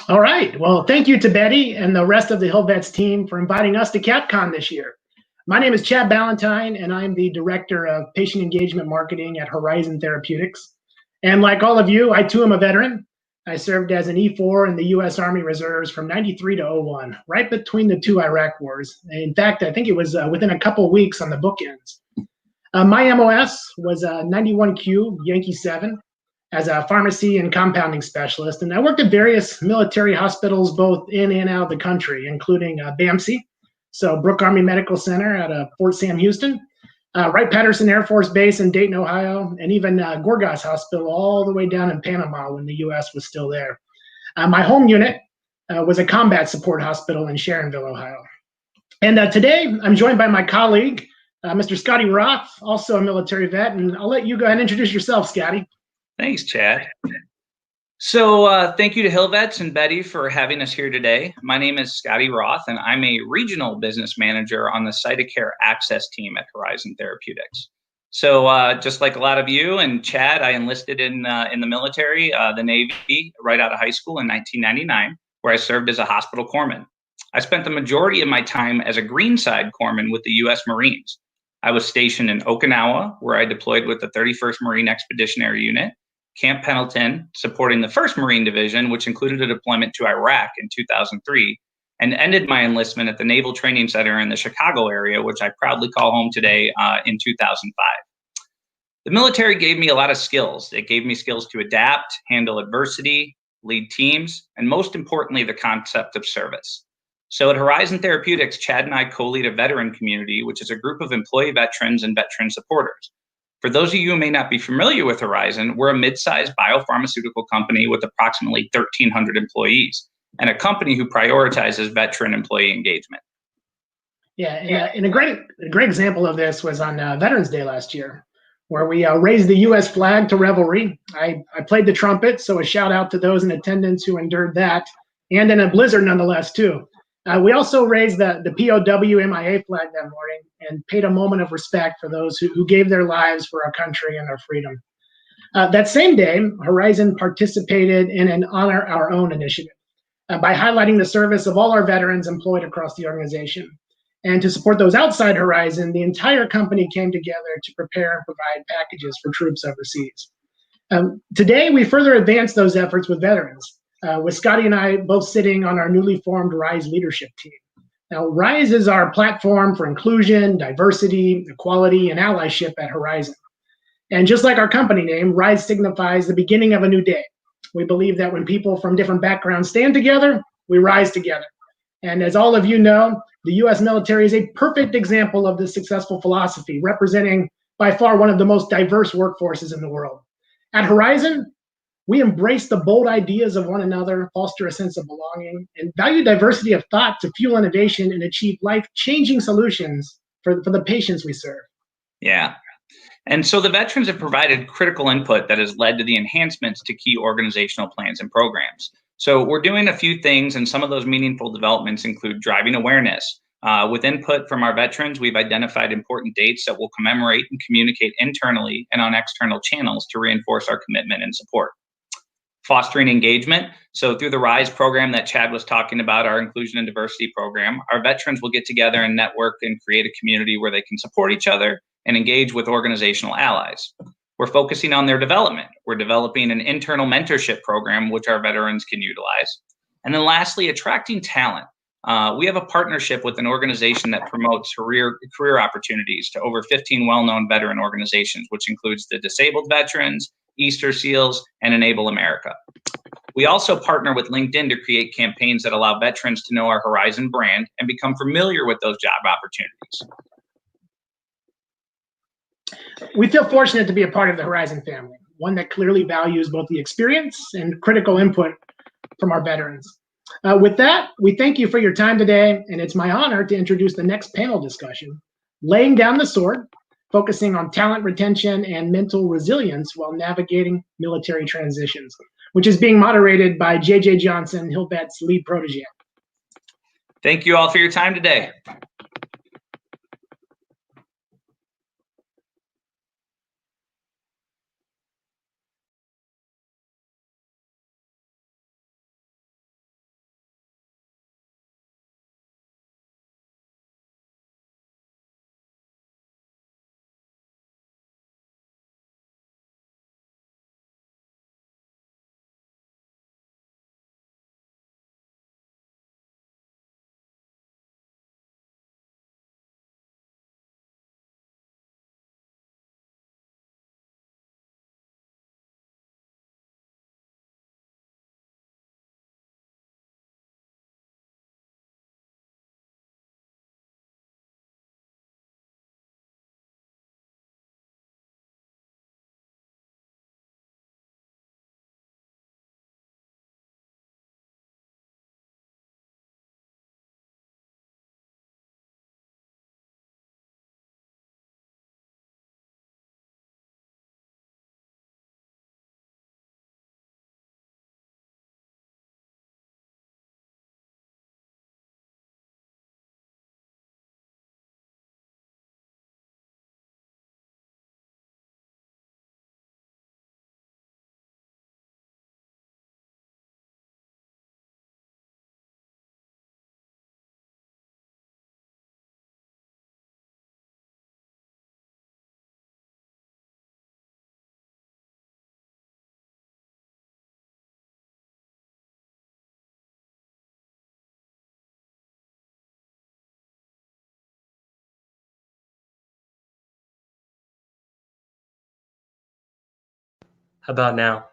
All right. Well, thank you to Betty and the rest of the HillVets team for inviting us to CAPCON this year. My name is Chad Ballentine, and I'm the Director of Patient Engagement Marketing at Horizon Therapeutics. And like all of you, I too am a veteran. I served as an E4 in the U.S. Army Reserves from 93 to '01, right between the two Iraq wars. In fact, I think it was within a couple of weeks on the bookends. My MOS was a 91Q Yankee 7 as a pharmacy and compounding specialist. And I worked at various military hospitals, both in and out of the country, including BAMC, so Brooke Army Medical Center out of Fort Sam Houston, Wright-Patterson Air Force Base in Dayton, Ohio, and even Gorgas Hospital all the way down in Panama when the U.S. was still there. My home unit was a combat support hospital in Sharonville, Ohio. And today I'm joined by my colleague, Mr. Scotty Roth, also a military vet, and I'll let you go ahead and introduce yourself, Scotty. Thanks, Chad. So thank you to HillVets and Betty for having us here today. My name is Scotty Roth, and I'm a regional business manager on the Site of Care Access team at Horizon Therapeutics. So just like a lot of you and Chad, I enlisted in the military, the Navy, right out of high school in 1999, where I served as a hospital corpsman. I spent the majority of my time as a greenside corpsman with the U.S. Marines. I was stationed in Okinawa, where I deployed with the 31st Marine Expeditionary Unit, Camp Pendleton, supporting the 1st Marine Division, which included a deployment to Iraq in 2003, and ended my enlistment at the Naval Training Center in the Chicago area, which I proudly call home today, in 2005. The military gave me a lot of skills. It gave me skills to adapt, handle adversity, lead teams, and most importantly, the concept of service. So at Horizon Therapeutics, Chad and I co-lead a veteran community, which is a group of employee veterans and veteran supporters. For those of you who may not be familiar with Horizon, we're a mid-sized biopharmaceutical company with approximately 1,300 employees and a company who prioritizes veteran employee engagement. Yeah, and a great example of this was on Veterans Day last year, where we raised the U.S. flag to revelry. I played the trumpet, so a shout out to those in attendance who endured that, and in a blizzard nonetheless too. We also raised the POW MIA flag that morning and paid a moment of respect for those who gave their lives for our country and our freedom. That same day, Horizon participated in an Honor Our Own initiative by highlighting the service of all our veterans employed across the organization. And to support those outside Horizon, the entire company came together to prepare and provide packages for troops overseas. Today, we further advance those efforts with veterans, with Scotty and I both sitting on our newly formed RISE leadership team. Now, RISE is our platform for inclusion, diversity, equality, and allyship at Horizon. And just like our company name, RISE signifies the beginning of a new day. We believe that when people from different backgrounds stand together, we rise together. And as all of you know, the U.S. military is a perfect example of this successful philosophy, representing by far one of the most diverse workforces in the world. At Horizon, we embrace the bold ideas of one another, foster a sense of belonging, and value diversity of thought to fuel innovation and achieve life-changing solutions for the patients we serve. Yeah. And so the veterans have provided critical input that has led to the enhancements to key organizational plans and programs. So we're doing a few things, and some of those meaningful developments include driving awareness. With input from our veterans, we've identified important dates that we'll commemorate and communicate internally and on external channels to reinforce our commitment and support. Fostering engagement. So through the RISE program that Chad was talking about, our inclusion and diversity program, our veterans will get together and network and create a community where they can support each other and engage with organizational allies. We're focusing on their development. We're developing an internal mentorship program, which our veterans can utilize. And then lastly, attracting talent. We have a partnership with an organization that promotes career opportunities to over 15 well-known veteran organizations, which includes the Disabled Veterans, Easter SEALs, and Enable America. We also partner with LinkedIn to create campaigns that allow veterans to know our Horizon brand and become familiar with those job opportunities. We feel fortunate to be a part of the Horizon family, one that clearly values both the experience and critical input from our veterans. With that, we thank you for your time today, and it's my honor to introduce the next panel discussion, Laying Down the Sword, focusing on talent retention and mental resilience while navigating military transitions, which is being moderated by J.J. Johnson, HillVets' lead protege. Thank you all for your time today. How about now?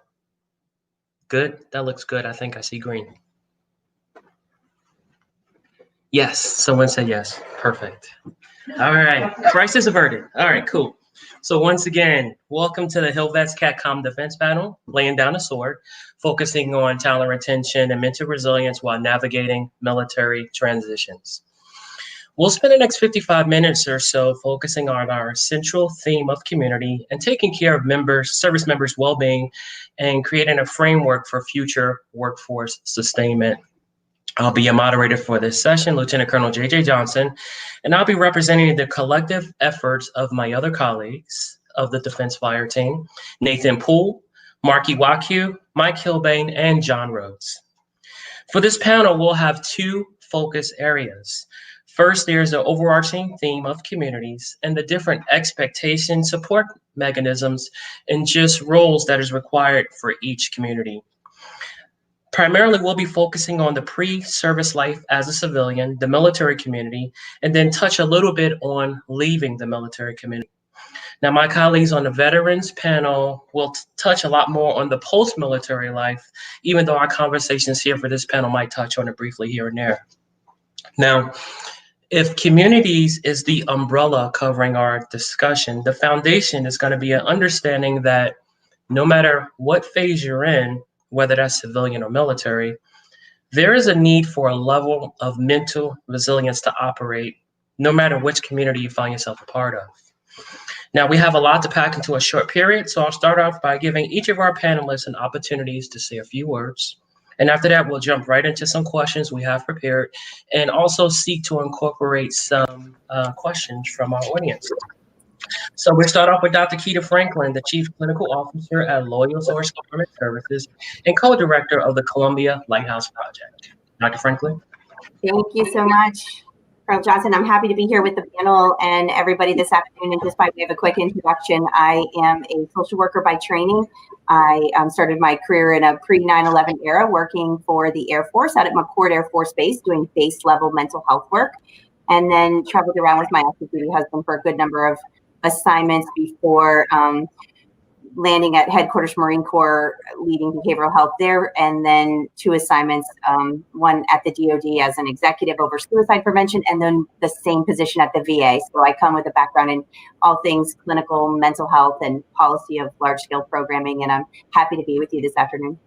Good? That looks good. I think I see green. Yes, someone said yes. Perfect. All right, crisis averted. All right, cool. So once again, welcome to the HillVets CAPCON Defense Panel, laying down a sword, focusing on talent retention and mental resilience while navigating military transitions. We'll spend the next 55 minutes or so focusing on our central theme of community and taking care of service members' well-being and creating a framework for future workforce sustainment. I'll be a moderator for this session, Lieutenant Colonel J.J. Johnson, and I'll be representing the collective efforts of my other colleagues of the Defense Fire Team, Nathan Poole, Mark Iwaku, Mike Hilbane, and John Rhodes. For this panel, we'll have two focus areas. First, there's the overarching theme of communities and the different expectations, support mechanisms, and just roles that is required for each community. Primarily, we'll be focusing on the pre-service life as a civilian, the military community, and then touch a little bit on leaving the military community. Now, my colleagues on the veterans panel will touch a lot more on the post-military life, even though our conversations here for this panel might touch on it briefly here and there. Now, if communities is the umbrella covering our discussion, the foundation is going to be an understanding that no matter what phase you're in, whether that's civilian or military, there is a need for a level of mental resilience to operate no matter which community you find yourself a part of. Now, we have a lot to pack into a short period, so I'll start off by giving each of our panelists an opportunity to say a few words. And after that, we'll jump right into some questions we have prepared and also seek to incorporate some questions from our audience. So we'll start off with Dr. Keita Franklin, the Chief Clinical Officer at Loyal Source Government Services and co-director of the Columbia Lighthouse Project. Dr. Franklin? Thank you so much, Colonel Johnson. I'm happy to be here with the panel and everybody this afternoon. And just by way of a quick introduction, I am a social worker by training. I started my career in a pre-9/11 era working for the Air Force out at McCord Air Force Base doing base level mental health work, and then traveled around with my active duty husband for a good number of assignments before landing at Headquarters Marine Corps, leading behavioral health there, and then two assignments, one at the DoD as an executive over suicide prevention, and then the same position at the VA. So I come with a background in all things clinical, mental health, and policy of large-scale programming, and I'm happy to be with you this afternoon.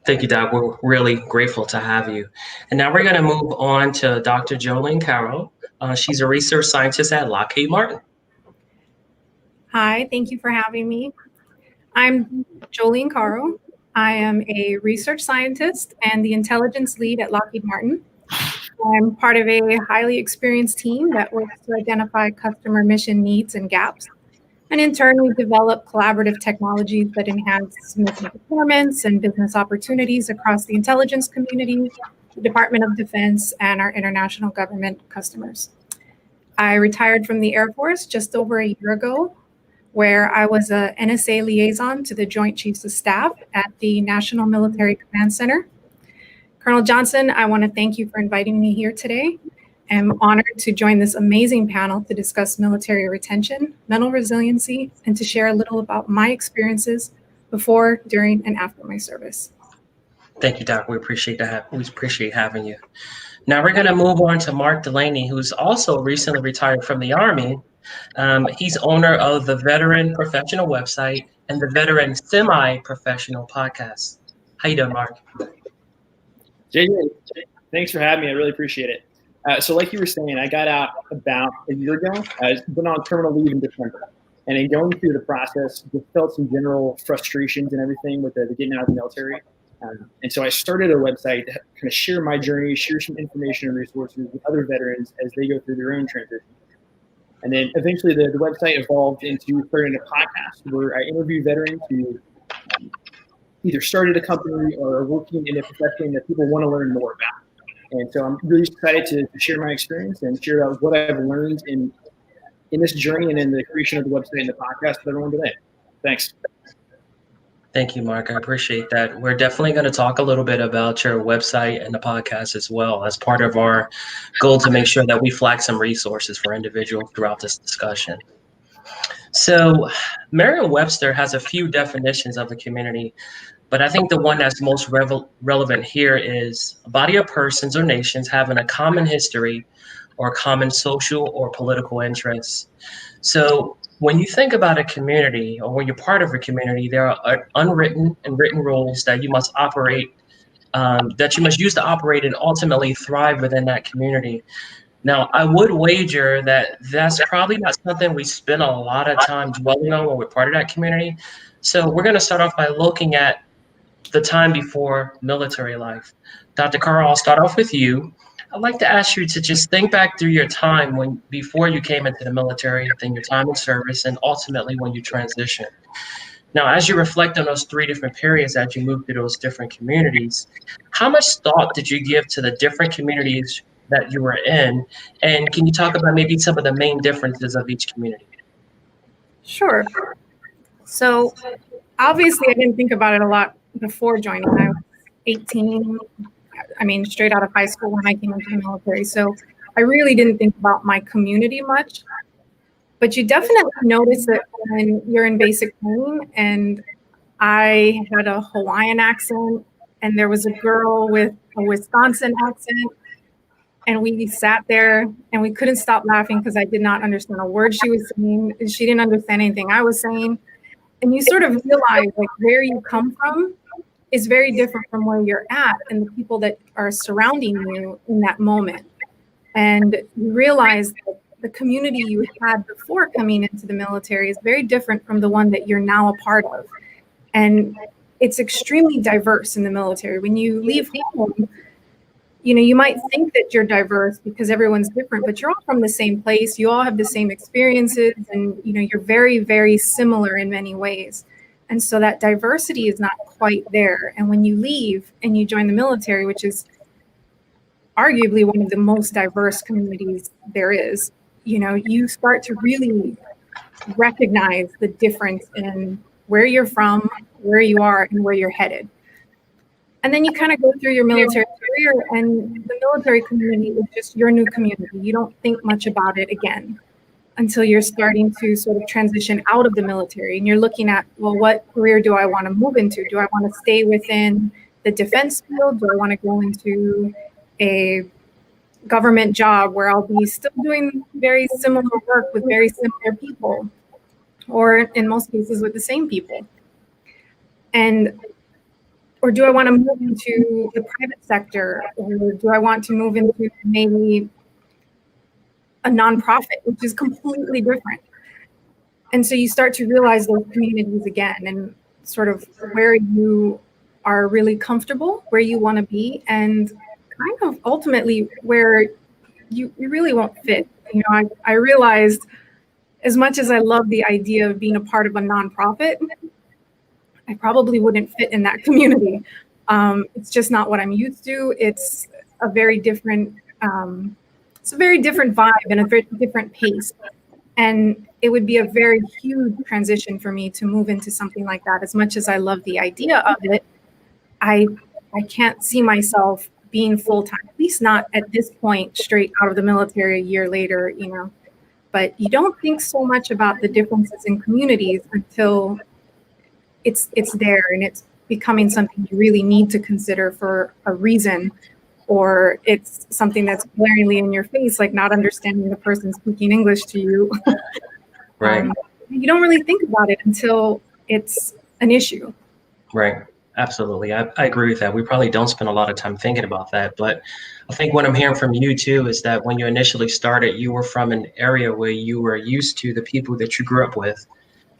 Thank you, Doc. We're really grateful to have you. And now we're going to move on to Dr. Jolene Caro. She's a research scientist at Lockheed Martin. Hi, thank you for having me. I'm Jolene Caro. I am a research scientist and the intelligence lead at Lockheed Martin. I'm part of a highly experienced team that works to identify customer mission needs and gaps. And in turn, we develop collaborative technologies that enhance mission performance and business opportunities across the intelligence community, the Department of Defense, and our international government customers. I retired from the Air Force just over a year ago, where I was a NSA liaison to the Joint Chiefs of Staff at the National Military Command Center. Colonel Johnson, I want to thank you for inviting me here today. I'm honored to join this amazing panel to discuss military retention, mental resiliency, and to share a little about my experiences before, during, and after my service. Thank you, Doc. We appreciate that. We appreciate having you. Now we're going to move on to Mark Delaney, who's also recently retired from the Army. He's owner of the Veteran Professional website and the Veteran Semi-Professional podcast. How you doing, Mark? JJ, thanks for having me. I really appreciate it. So like you were saying, I got out about a year ago. I went on terminal leave in December. And in going through the process, just felt some general frustrations and everything with the getting out of the military. And so I started a website to kind of share my journey, share some information and resources with other veterans as they go through their own transition. And then eventually the website evolved into starting a podcast where I interview veterans who either started a company or are working in a profession that people want to learn more about. And so I'm really excited to share my experience and share about what I've learned in this journey and in the creation of the website and the podcast with everyone today. Thanks. Thank you, Mark. I appreciate that. We're definitely going to talk a little bit about your website and the podcast as well as part of our goal to make sure that we flag some resources for individuals throughout this discussion. So Merriam-Webster has a few definitions of a community, but I think the one that's most relevant here is a body of persons or nations having a common history or common social or political interests. So when you think about a community, or when you're part of a community, there are unwritten and written rules that you must operate, that you must use to operate and ultimately thrive within that community. Now, I would wager that that's probably not something we spend a lot of time dwelling on when we're part of that community. So we're going to start off by looking at the time before military life. Dr. Caro, I'll start off with you. I'd like to ask you to just think back through your time when before you came into the military, then your time in service, and ultimately when you transitioned. Now, as you reflect on those three different periods as you move through those different communities, how much thought did you give to the different communities that you were in? And can you talk about maybe some of the main differences of each community? Sure. So obviously I didn't think about it a lot before joining. I was 18, straight out of high school when I came into the military. So I really didn't think about my community much. But you definitely notice it when you're in basic training, and I had a Hawaiian accent, and there was a girl with a Wisconsin accent, and we sat there and we couldn't stop laughing because I did not understand a word she was saying, and she didn't understand anything I was saying. And you sort of realize like where you come from is very different from where you're at and the people that are surrounding you in that moment. And you realize that the community you had before coming into the military is very different from the one that you're now a part of. And it's extremely diverse in the military. When you leave home, you might think that you're diverse because everyone's different, but you're all from the same place. You all have the same experiences, and you're very, very similar in many ways. And so that diversity is not quite there. And when you leave and you join the military, which is arguably one of the most diverse communities there is, you start to really recognize the difference in where you're from, where you are, and where you're headed. And then you kind of go through your military career, and the military community is just your new community. You don't think much about it again until you're starting to sort of transition out of the military. And you're looking at, well, what career do I want to move into? Do I want to stay within the defense field? Do I want to go into a government job where I'll be still doing very similar work with very similar people, or in most cases with the same people? Or do I want to move into the private sector? Or do I want to move into maybe a nonprofit, which is completely different? And so you start to realize those communities again and sort of where you are really comfortable, where you want to be, and kind of ultimately where you really won't fit. I realized as much as I love the idea of being a part of a nonprofit, I probably wouldn't fit in that community. It's just not what I'm used to. It's a very different vibe and a very different pace. And it would be a very huge transition for me to move into something like that. As much as I love the idea of it, I can't see myself being full-time, at least not at this point, straight out of the military a year later, But you don't think so much about the differences in communities until it's there and it's becoming something you really need to consider for a reason, or it's something that's glaringly in your face, like not understanding the person speaking English to you. Right. You don't really think about it until it's an issue. Right. Absolutely. I agree with that. We probably don't spend a lot of time thinking about that. But I think what I'm hearing from you too is that when you initially started, you were from an area where you were used to the people that you grew up with.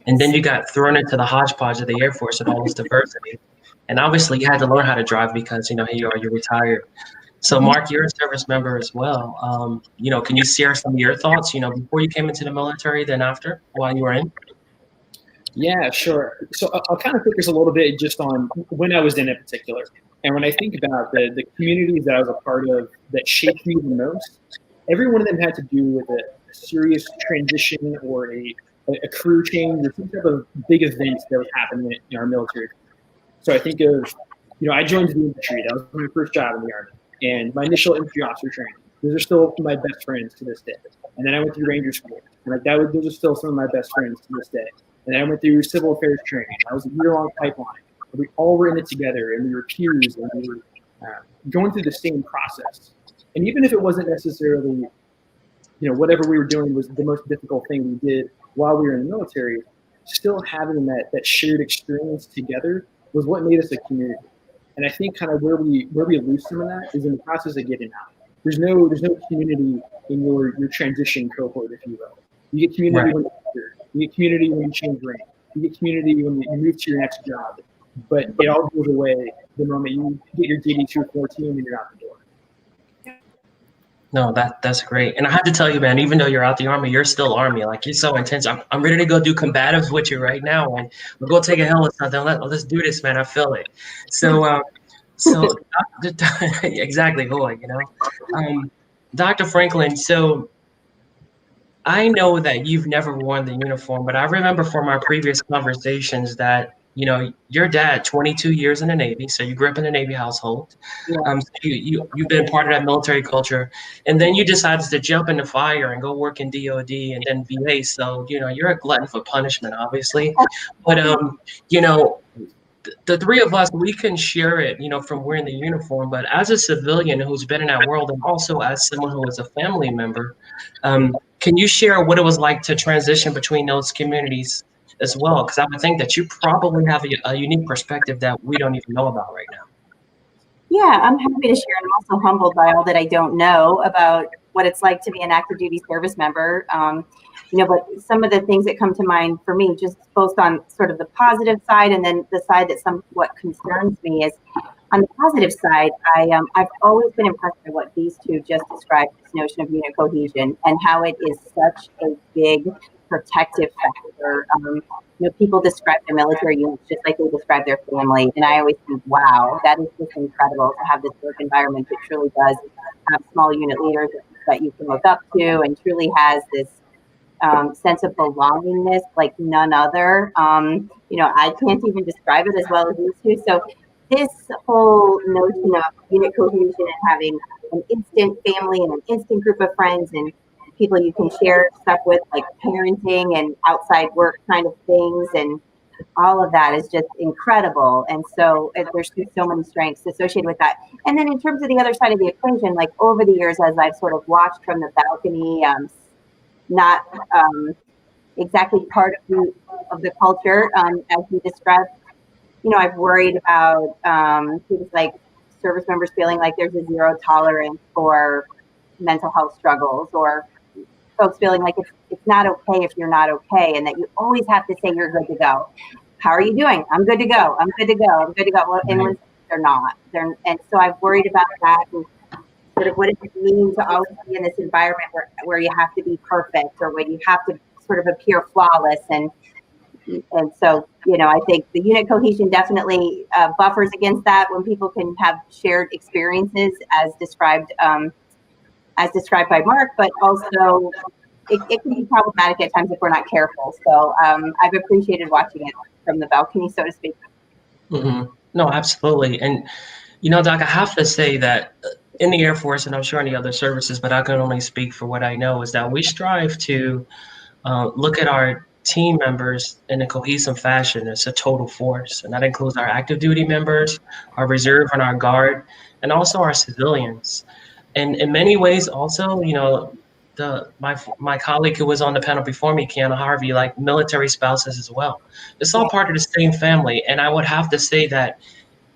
And then you got thrown into the hodgepodge of the Air Force and all this diversity. And obviously you had to learn how to drive because, here you are, you're retired. So Mark, you're a service member as well. Can you share some of your thoughts, before you came into the military, then after, while you were in? Yeah, sure. So I'll kind of focus a little bit just on when I was in particular. And when I think about the communities that I was a part of that shaped me the most, every one of them had to do with a serious transition or a career change or some type of big event that was happening in our military. So I think of, I joined the infantry. That was my first job in the Army. And my initial infantry officer training those are still my best friends to this day. And then I went through Ranger School, and like those are still some of my best friends to this day. And then I went through civil affairs training. I was a year-long pipeline. We all were in it together, and we were peers, and we were going through the same process. And even if it wasn't necessarily, whatever we were doing was the most difficult thing we did while we were in the military, still having that shared experience together was what made us a community. And I think kind of where we lose some of that is in the process of getting out. There's no community in your transition cohort, if you will. You get community when you get community when you change rank. You get community when you move to your next job. But it all goes away the moment you get your DD 214 and you're out the door. No, that's great. And I have to tell you, man, even though you're out the Army, you're still Army. Like, you're so intense. I'm ready to go do combatives with you right now. And we'll go take a hill or something. Let's do this, man. I feel it. So, exactly, boy, Dr. Franklin, so I know that you've never worn the uniform, but I remember from our previous conversations that your dad, 22 years in the Navy, so you grew up in a Navy household. Yeah. So you've been part of that military culture, and then you decided to jump in the fire and go work in DOD and then VA. So you're a glutton for punishment, obviously. But the three of us, we can share it, from wearing the uniform. But as a civilian who's been in that world, and also as someone who is a family member, can you share what it was like to transition between those communities as well? Because I would think that you probably have a unique perspective that we don't even know about right now. Yeah, I'm happy to share. I'm also humbled by all that I don't know about what it's like to be an active duty service member. But some of the things that come to mind for me, just both on sort of the positive side and then the side that somewhat concerns me, is on the positive side, I've always been impressed by what these two just described, this notion of unit cohesion and how it is such a big protective factor. People describe their military units just like they describe their family. And I always think, wow, that is just incredible to have this work environment that truly does have small unit leaders that you can look up to and truly has this sense of belongingness like none other. I can't even describe it as well as these two. So this whole notion of unit cohesion and having an instant family and an instant group of friends and people you can share stuff with, like parenting and outside work kind of things, and all of that is just incredible. And so there's just so many strengths associated with that. And then in terms of the other side of the equation, like over the years, as I've sort of watched from the balcony, not exactly part of the culture, as you described, I've worried about things like service members feeling like there's a zero tolerance for mental health struggles, or folks feeling like it's not okay if you're not okay, and that you always have to say you're good to go. How are you doing? I'm good to go. I'm good to go. I'm good to go. Well, and they're not. And so I've worried about that. And sort of what does it mean to always be in this environment where you have to be perfect, or when you have to sort of appear flawless. And so, I think the unit cohesion definitely buffers against that when people can have shared experiences as described by Mark, but also it can be problematic at times if we're not careful. So I've appreciated watching it from the balcony, so to speak. Mm-hmm. No, absolutely. And, Doc, I have to say that in the Air Force, and I'm sure in the other services, but I can only speak for what I know, is that we strive to look at our team members in a cohesive fashion. It's a total force, and that includes our active duty members, our reserve and our guard, and also our civilians. And in many ways also, my colleague who was on the panel before me, Kiana Harvey, like military spouses as well. It's all part of the same family. And I would have to say that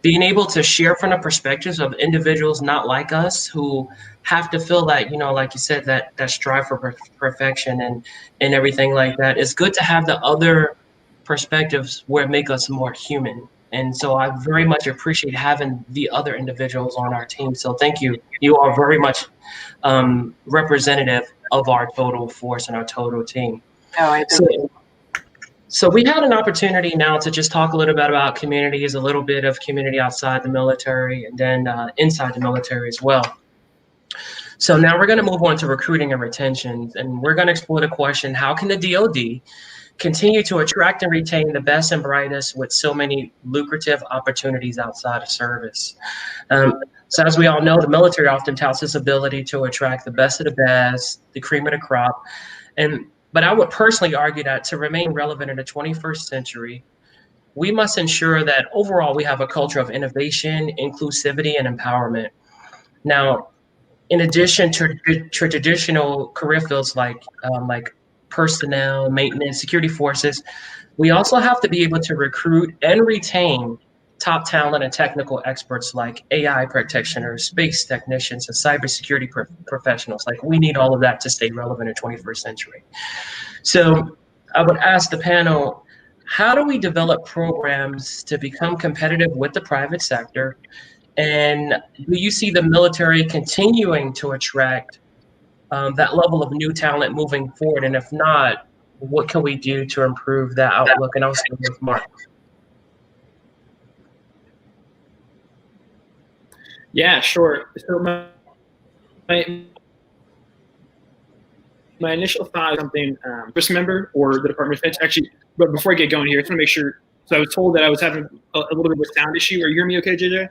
being able to share from the perspectives of individuals not like us who have to feel that, like you said, that strive for perfection and everything like that, it's good to have the other perspectives where it make us more human. And so I very much appreciate having the other individuals on our team. So thank you. You are very much representative of our total force and our total team. Oh, I appreciate it. So we had an opportunity now to just talk a little bit about communities, a little bit of community outside the military, and then inside the military as well. So now we're going to move on to recruiting and retention, and we're going to explore the question, how can the DoD continue to attract and retain the best and brightest with so many lucrative opportunities outside of service? So as we all know, the military often touts its ability to attract the best of the best, the cream of the crop. But I would personally argue that to remain relevant in the 21st century, we must ensure that overall we have a culture of innovation, inclusivity, and empowerment. Now, in addition to traditional career fields like personnel, maintenance, security forces, we also have to be able to recruit and retain top talent and technical experts like AI practitioners, space technicians, and cybersecurity professionals. Like, we need all of that to stay relevant in the 21st century. So I would ask the panel, how do we develop programs to become competitive with the private sector? And do you see the military continuing to attract that level of new talent moving forward? And if not, what can we do to improve that outlook? And I'll start with Mark. Yeah, sure. So my initial thought is something service member or the Department of Defense. Actually, but before I get going here, I just want to make sure. So I was told that I was having a little bit of a sound issue. Are you hearing me okay, JJ?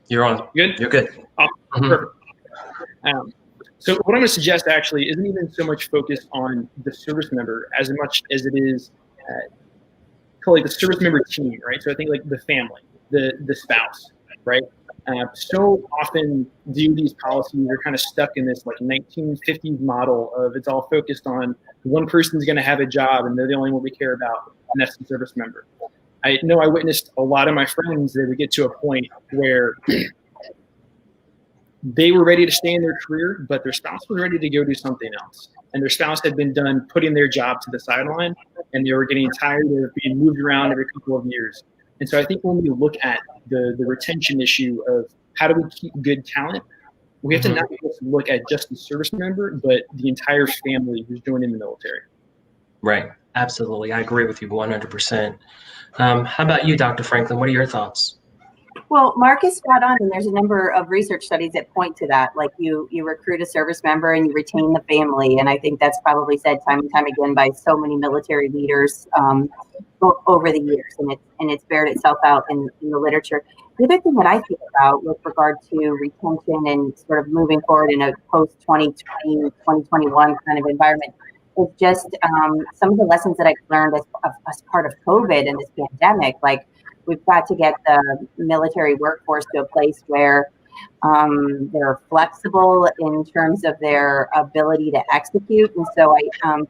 You're on. Good? You're good. Oh, perfect. So what I'm going to suggest actually isn't even so much focused on the service member as much as it is probably the service member team, right? So I think like the family, the spouse, right? So often these policies are kind of stuck in this like 1950s model of it's all focused on one person's going to have a job and they're the only one we care about, and that's the service member. I know I witnessed a lot of my friends that would get to a point where they were ready to stay in their career, but their spouse was ready to go do something else. And their spouse had been done putting their job to the sideline, and they were getting tired of being moved around every couple of years. And so I think when we look at the retention issue of how do we keep good talent, we have to not just look at just the service member, but the entire family who's joining the military. Right. Absolutely. I agree with you 100%. How about you, Dr. Franklin? What are your thoughts? Well, Mark is spot on, and there's a number of research studies that point to that. Like you recruit a service member and you retain the family, and I think that's probably said time and time again by so many military leaders over the years, and it's bared itself out in the literature. The other thing that I think about with regard to retention and sort of moving forward in a post-2020, 2021 kind of environment is just some of the lessons that I've learned as part of COVID and this pandemic. Like, we've got to get the military workforce to a place where they're flexible in terms of their ability to execute. And so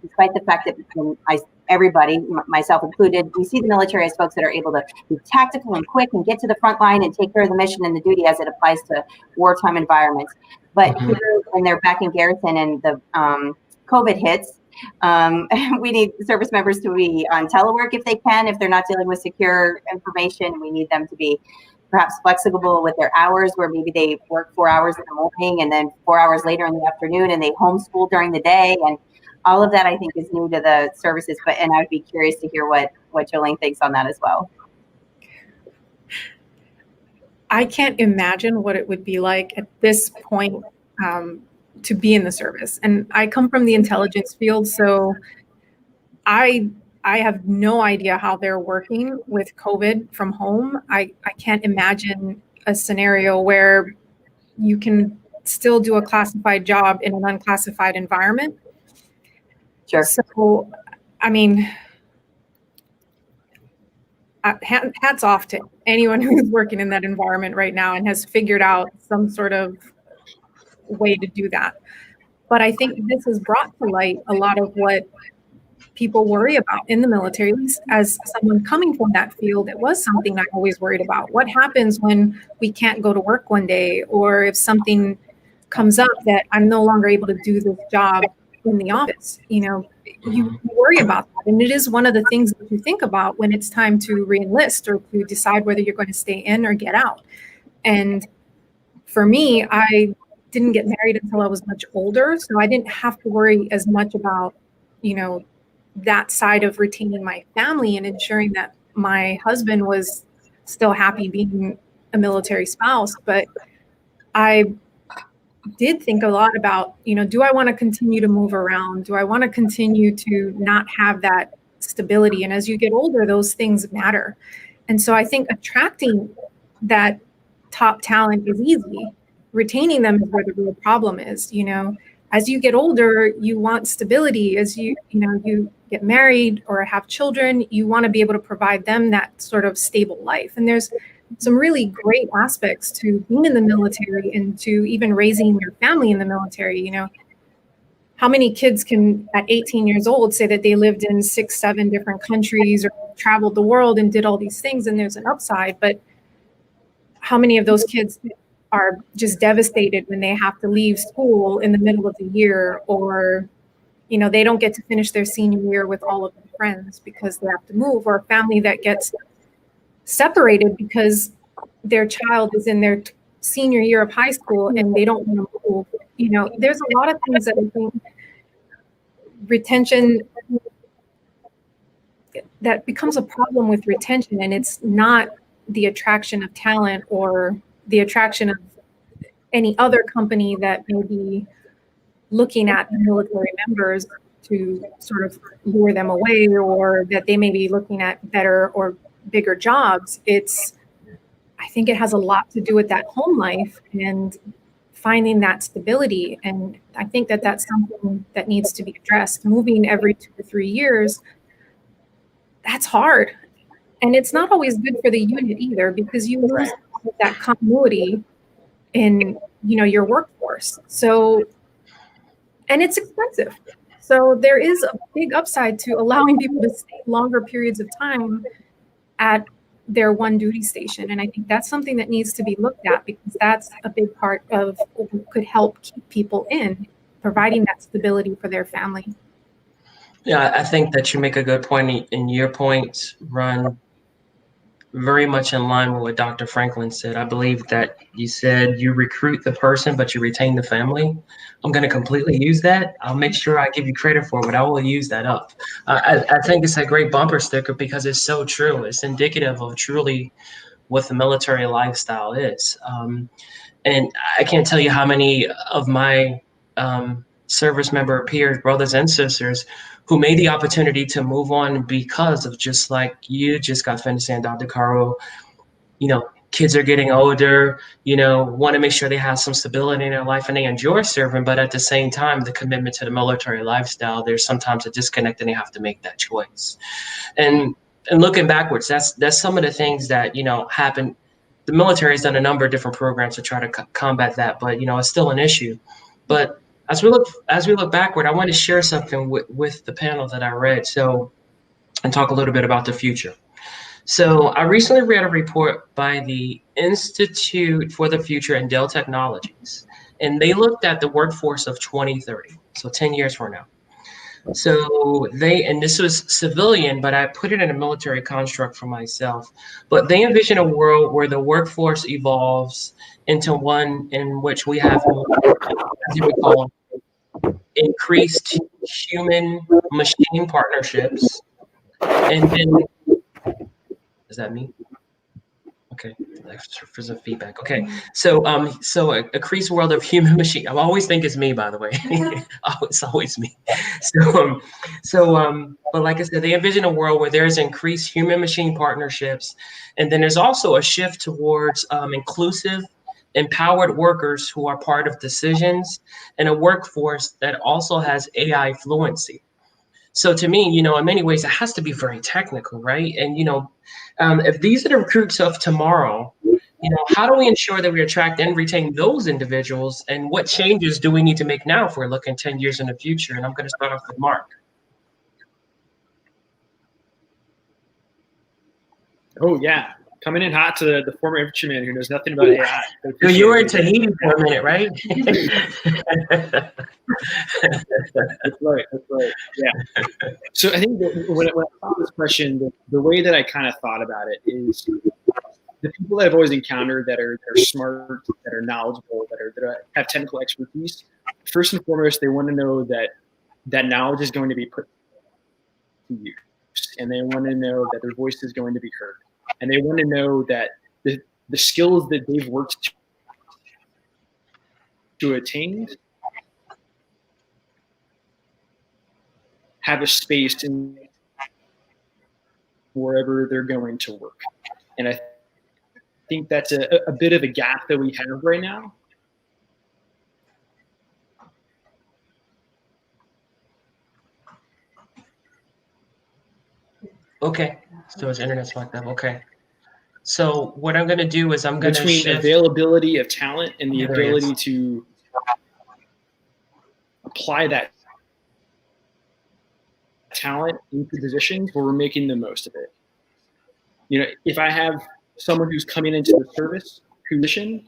despite the fact that everybody, myself included, we see the military as folks that are able to be tactical and quick and get to the front line and take care of the mission and the duty as it applies to wartime environments. But here, when they're back in garrison and the COVID hits, we need service members to be on telework if they can, if they're not dealing with secure information. We need them to be perhaps flexible with their hours, where maybe they work 4 hours in the morning and then 4 hours later in the afternoon, and they homeschool during the day. And all of that, I think, is new to the services. And I'd be curious to hear what Jolene thinks on that as well. I can't imagine what it would be like at this point to be in the service. And I come from the intelligence field, so I have no idea how they're working with COVID from home. I can't imagine a scenario where you can still do a classified job in an unclassified environment. Sure. So, I mean, hats off to anyone who's working in that environment right now and has figured out some sort of way to do that. But I think this has brought to light a lot of what people worry about in the military. At least as someone coming from that field, it was something I always worried about. What happens when we can't go to work one day, or if something comes up that I'm no longer able to do this job in the office? You know, you worry about that. And it is one of the things that you think about when it's time to re-enlist or to decide whether you're going to stay in or get out. And for me, I didn't get married until I was much older, so I didn't have to worry as much about, you know, that side of retaining my family and ensuring that my husband was still happy being a military spouse. But I did think a lot about, you know, do I want to continue to move around? Do I want to continue to not have that stability? And as you get older, those things matter. And so I think attracting that top talent is easy. Retaining them is where the real problem is. As you get older, you want stability. As you get married or have children, you want to be able to provide them that sort of stable life. And there's some really great aspects to being in the military and to even raising your family in the military. How many kids can at 18 years old say that they lived in 6, 7 different countries or traveled the world and did all these things, and there's an upside, but how many of those kids are just devastated when they have to leave school in the middle of the year, or they don't get to finish their senior year with all of their friends because they have to move, or a family that gets separated because their child is in their senior year of high school and they don't want to move. There's a lot of things that I think retention, that becomes a problem with retention, and it's not the attraction of talent or the attraction of any other company that may be looking at the military members to sort of lure them away, or that they may be looking at better or bigger jobs. I think it has a lot to do with that home life and finding that stability. And I think that that's something that needs to be addressed. Moving every 2 or 3 years, that's hard. And it's not always good for the unit either, because you lose that continuity in, your workforce. So, and it's expensive. So there is a big upside to allowing people to stay longer periods of time at their one duty station. And I think that's something that needs to be looked at, because that's a big part of what could help keep people in, providing that stability for their family. Yeah, I think that you make a good point, and your points run very much in line with what Dr. Franklin said. I believe that you said you recruit the person, but you retain the family. I'm going to completely use that. I'll make sure I give you credit for it, but I will use that up. I think it's a great bumper sticker because it's so true. It's indicative of truly what the military lifestyle is. And I can't tell you how many of my service member peers, brothers and sisters, who made the opportunity to move on because of, just like you just got finished saying, Dr. Caro, kids are getting older, want to make sure they have some stability in their life and they enjoy serving, but at the same time, the commitment to the military lifestyle, there's sometimes a disconnect and they have to make that choice. And looking backwards, that's some of the things that, happen. The military has done a number of different programs to try to combat that, but, it's still an issue. But as we look backward, I want to share something with the panel that I read, and talk a little bit about the future. So I recently read a report by the Institute for the Future and Dell Technologies, and they looked at the workforce of 2030, so 10 years from now. So and this was civilian, but I put it in a military construct for myself. But they envision a world where the workforce evolves into one in which we have, as you would call, increased human-machine partnerships. And then, is that me? Okay, for some feedback. Okay, so increased world of human machine. I always think it's me, by the way. It's always me. But like I said, they envision a world where there's increased human machine partnerships, and then there's also a shift towards inclusive, empowered workers who are part of decisions, and a workforce that also has AI fluency. So to me, in many ways, it has to be very technical, right? And, if these are the recruits of tomorrow, how do we ensure that we attract and retain those individuals? And what changes do we need to make now if we're looking 10 years in the future? And I'm going to start off with Mark. Oh, yeah. Coming in hot to the former infantryman who knows nothing about AI. You were in Tahiti for a minute, right? That's right. Yeah. So I think when I saw this question, the way that I kind of thought about it is the people that I've always encountered that are smart, that are knowledgeable, that have technical expertise. First and foremost, they want to know that knowledge is going to be put to use, and they want to know that their voice is going to be heard, and they want to know that the skills that they've worked to attain have a space in wherever they're going to work. And I think that's a bit of a gap that we have right now. Okay, so his internet's fucked up. Okay. So what I'm going to do is I'm going to Between shift. availability of talent and the Yeah, there he ability is. to apply that talent into positions where we're making the most of it. You know, if I have someone who's coming into the service position,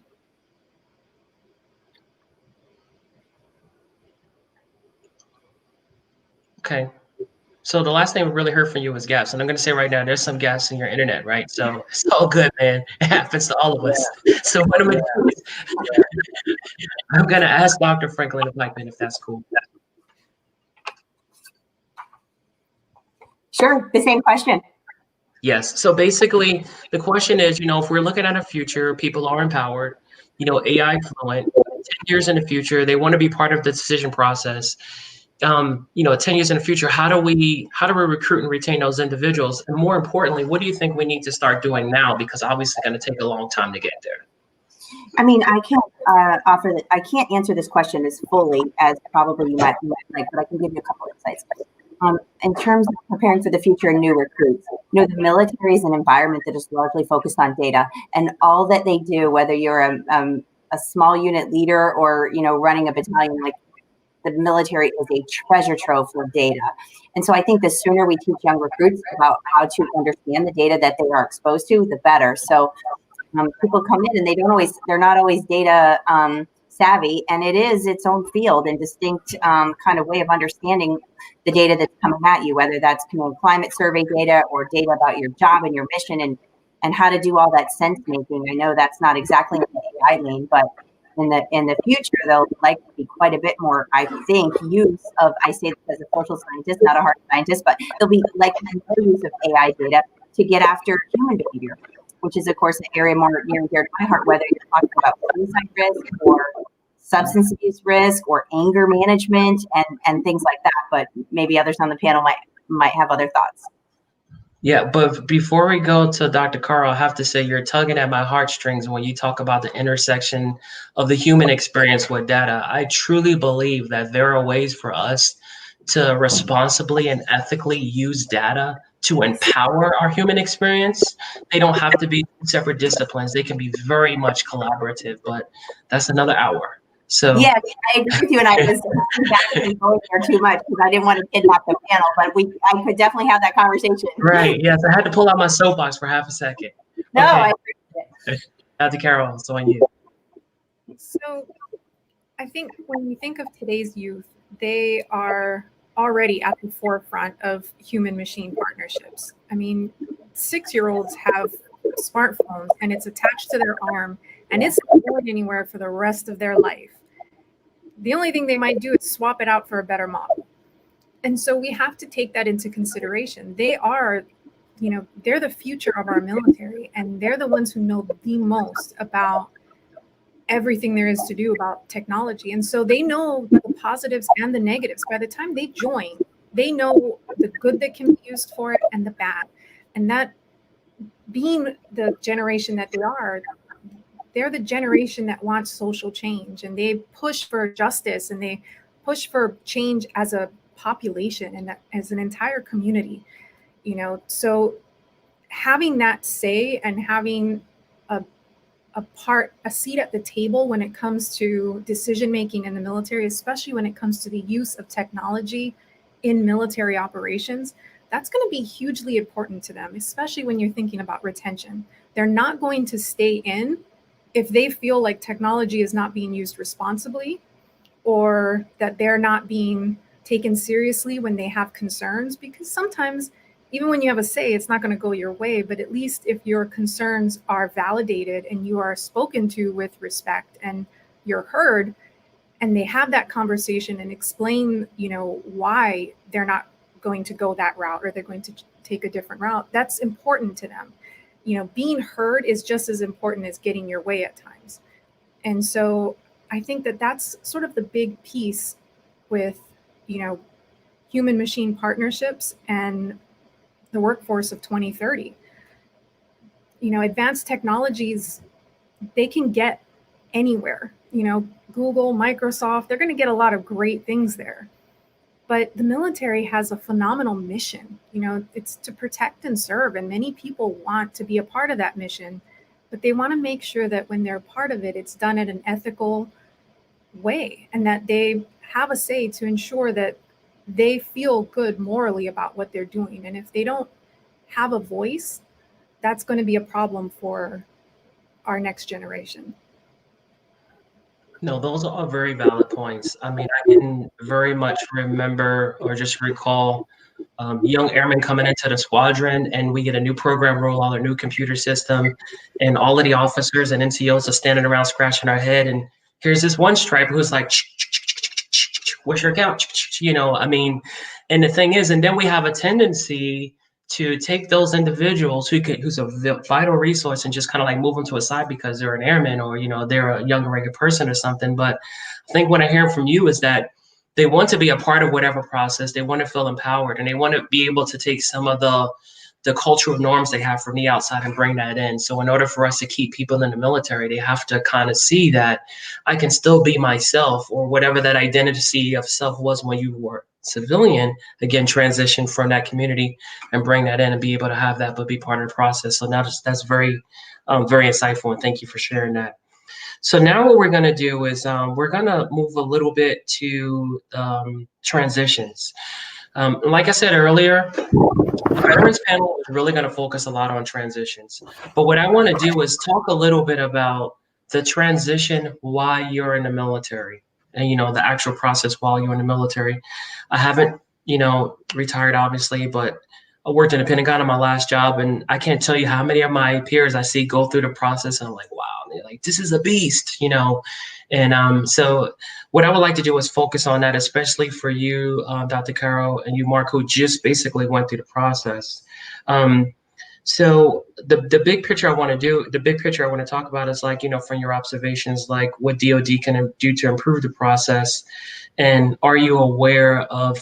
Okay. So the last thing we really heard from you was gaps. And I'm going to say right now, there's some gaps in your internet, right? So it's all good, man. It happens to all of us. So what I'm going to do is I'm going to ask Dr. Franklin to pipe in if that's cool. Sure, the same question. Yes. So basically, the question is, if we're looking at a future, people are empowered, AI fluent, 10 years in the future, they want to be part of the decision process. 10 years in the future, how do we recruit and retain those individuals? And more importantly, what do you think we need to start doing now? Because obviously it's going to take a long time to get there. I mean, I can't I can't answer this question as fully as probably you might like, but I can give you a couple insights. In terms of preparing for the future and new recruits, the military is an environment that is largely focused on data, and all that they do, whether you're a small unit leader or running a battalion, like the military is a treasure trove for data. And so I think the sooner we teach young recruits about how to understand the data that they are exposed to, the better. So people come in and they're not always data savvy, and it is its own field and distinct kind of way of understanding the data that's coming at you, whether that's climate survey data or data about your job and your mission and how to do all that sense making. I know that's not exactly in the AI lane, but in the future, there'll likely be quite a bit more, I think, use of, I say this as a social scientist, not a hard scientist, but there'll be likely more use of AI data to get after human behavior, which is, of course, an area more near and dear to my heart, whether you're talking about suicide risk or substance abuse risk or anger management and things like that. But maybe others on the panel might have other thoughts. Yeah, but before we go to Dr. Caro, I have to say you're tugging at my heartstrings when you talk about the intersection of the human experience with data. I truly believe that there are ways for us to responsibly and ethically use data to empower our human experience. They don't have to be separate disciplines. They can be very much collaborative, but that's another hour. So yeah, I agree with you, and I was going there too much because I didn't want to kidnap the panel, but I could definitely have that conversation. Right. Yes, I had to pull out my soapbox for half a second. No, okay. I appreciate it. Dr. Caro, it's on you. So I think when you think of today's youth, they are already at the forefront of human-machine partnerships. I mean, 6-year-olds have smartphones and it's attached to their arm and it's not going anywhere for the rest of their life. The only thing they might do is swap it out for a better model. And so we have to take that into consideration. They are, they're the future of our military, and they're the ones who know the most about everything there is to do about technology. And so they know the positives and the negatives. By the time they join, they know the good that can be used for it and the bad. And that being the generation that they are, they're the generation that wants social change, and they push for justice, and they push for change as a population and as an entire community, so having that say and having a seat at the table when it comes to decision making in the military, especially when it comes to the use of technology in military operations, that's going to be hugely important to them, especially when you're thinking about retention. They're not going to stay in if they feel like technology is not being used responsibly, or that they're not being taken seriously when they have concerns, because sometimes even when you have a say, it's not going to go your way. But at least if your concerns are validated and you are spoken to with respect and you're heard, and they have that conversation and explain, why they're not going to go that route or they're going to take a different route, that's important to them. Being heard is just as important as getting your way at times. And so I think that that's sort of the big piece with, human machine partnerships and the workforce of 2030. advanced technologies, they can get anywhere. Google, Microsoft, they're going to get a lot of great things there. But the military has a phenomenal mission. It's to protect and serve, and many people want to be a part of that mission, but they want to make sure that when they're a part of it, it's done in an ethical way, and that they have a say to ensure that they feel good morally about what they're doing. And if they don't have a voice, that's going to be a problem for our next generation. No, those are all very valid points. I mean, I can very much remember or just recall young airmen coming into the squadron, and we get a new program rollout, a new computer system, and all of the officers and NCOs are standing around scratching our head. And here's this one stripe who's like, what's your account? And the thing is, and then we have a tendency to take those individuals who's a vital resource and just kind of like move them to a side because they're an airman or, they're a young regular person or something. But I think what I hear from you is that they want to be a part of whatever process. They want to feel empowered, and they want to be able to take some of the cultural norms they have from the outside and bring that in. So in order for us to keep people in the military, they have to kind of see that I can still be myself, or whatever that identity of self was when you were civilian, again, transition from that community and bring that in and be able to have that, but be part of the process. So now that's very, very insightful. And thank you for sharing that. So now what we're going to do is we're going to move a little bit to transitions. Like I said earlier, the Veterans Panel is really going to focus a lot on transitions. But what I want to do is talk a little bit about the transition while you're in the military and, the actual process while you're in the military. I haven't, retired, obviously, but I worked in the Pentagon on my last job, and I can't tell you how many of my peers I see go through the process, and I'm like, wow, they're like, this is a beast, And so what I would like to do is focus on that, especially for you, Dr. Caro, and you, Mark, who just basically went through the process. So the big picture I want to talk about is like, from your observations, like what DOD can do to improve the process. And are you aware of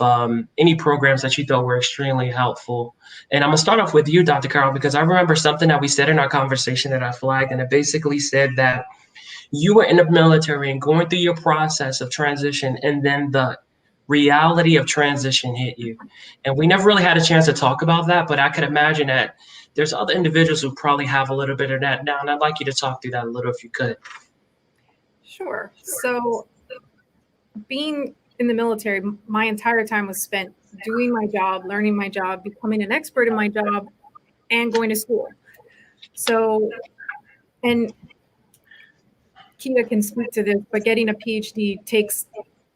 any programs that you thought were extremely helpful? And I'm gonna start off with you, Dr. Caro, because I remember something that we said in our conversation that I flagged, and it basically said that you were in the military and going through your process of transition, and then the reality of transition hit you. And we never really had a chance to talk about that, but I could imagine that there's other individuals who probably have a little bit of that now, and I'd like you to talk through that a little if you could. Sure. So being in the military, my entire time was spent doing my job, learning my job, becoming an expert in my job, and going to school. So, and Keita can speak to this, but getting a PhD takes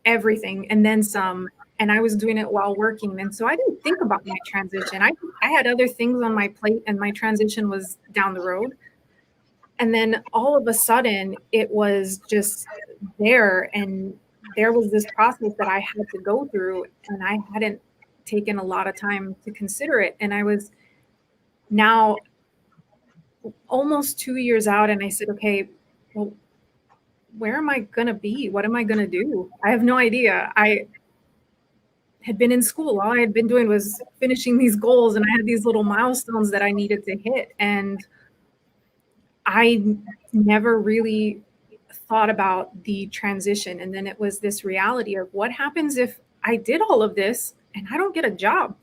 everything and then some. And I was doing it while working. And so I didn't think about my transition. I had other things on my plate, and my transition was down the road. And then all of a sudden it was just there, and there was this process that I had to go through, and I hadn't taken a lot of time to consider it. And I was now almost 2 years out, and I said, okay, well, where am I going to be? What am I going to do? I have no idea. I had been in school. All I had been doing was finishing these goals, and I had these little milestones that I needed to hit. And I never really thought about the transition. And then it was this reality of what happens if I did all of this and I don't get a job?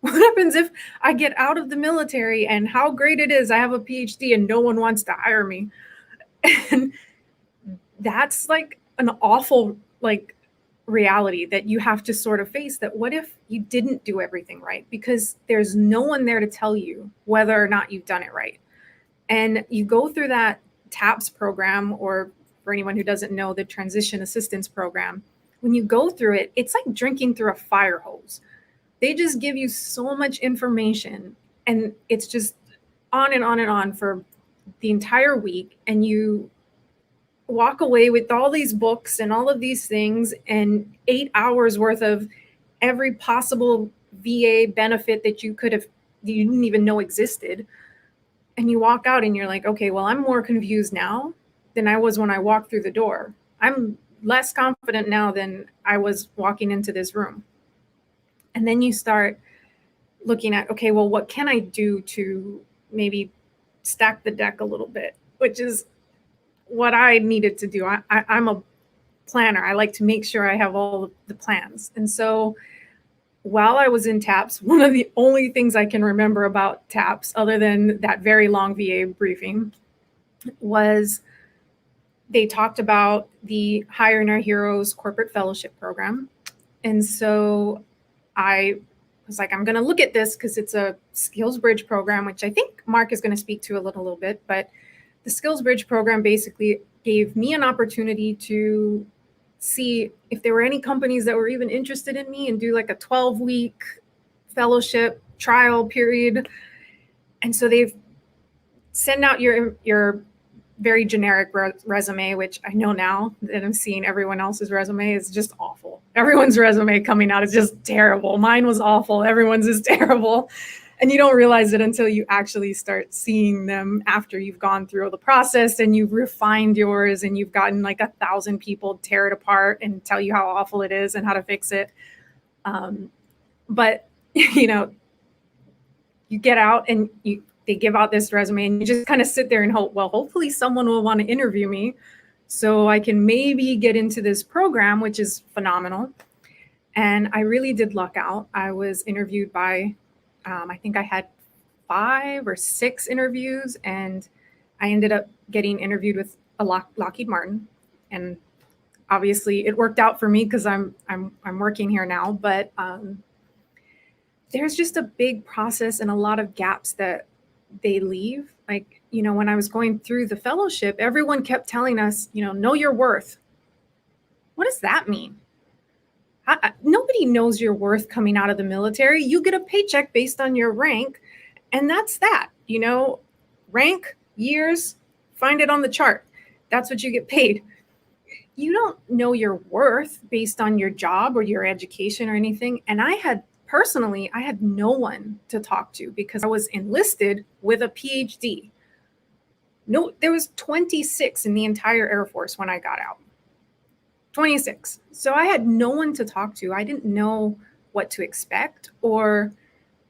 What happens if I get out of the military, and how great it is I have a PhD and no one wants to hire me? And that's like an awful reality that you have to sort of face, that what if you didn't do everything right? Because there's no one there to tell you whether or not you've done it right. And you go through that TAPS program, or for anyone who doesn't know, the Transition Assistance Program. When you go through it, it's like drinking through a fire hose. They just give you so much information, and it's just on and on and on for the entire week. And you walk away with all these books and all of these things and 8 hours worth of every possible VA benefit that you didn't even know existed. And you walk out and you're like, okay, well, I'm more confused now than I was when I walked through the door. I'm less confident now than I was walking into this room. And then you start looking at, okay, well, what can I do to maybe stack the deck a little bit, which is what I needed to do. I'm a planner. I like to make sure I have all the plans. And so while I was in TAPS, one of the only things I can remember about TAPS, other than that very long VA briefing, was they talked about the Hiring Our Heroes corporate fellowship program. And so I was like, I'm going to look at this because it's a Skills Bridge program, which I think Mark is going to speak to a little bit. But the Skills Bridge program basically gave me an opportunity to see if there were any companies that were even interested in me and do like a 12-week fellowship trial period. And so they've send out your very generic resume, which I know now that I'm seeing everyone else's resume is just awful. Everyone's resume coming out is just terrible. Mine was awful. Everyone's is terrible. And you don't realize it until you actually start seeing them after you've gone through the process and you've refined yours and you've gotten like 1,000 people tear it apart and tell you how awful it is and how to fix it. But, you know, you get out and they give out this resume and you just kind of sit there and hope, well, hopefully someone will want to interview me so I can maybe get into this program, which is phenomenal. And I really did luck out. I was interviewed by, I think I had 5 or 6 interviews, and I ended up getting interviewed with a Lockheed Martin. And obviously it worked out for me because I'm working here now, but there's just a big process and a lot of gaps that they leave. Like, you know, when I was going through the fellowship, everyone kept telling us, you know your worth. What does that mean? Nobody knows your worth coming out of the military. You get a paycheck based on your rank, and that's that. You know, rank, years, find it on the chart. That's what you get paid. You don't know your worth based on your job or your education or anything. And I had no one to talk to because I was enlisted with a PhD. No, there was 26 in the entire Air Force when I got out. 26. So I had no one to talk to. I didn't know what to expect or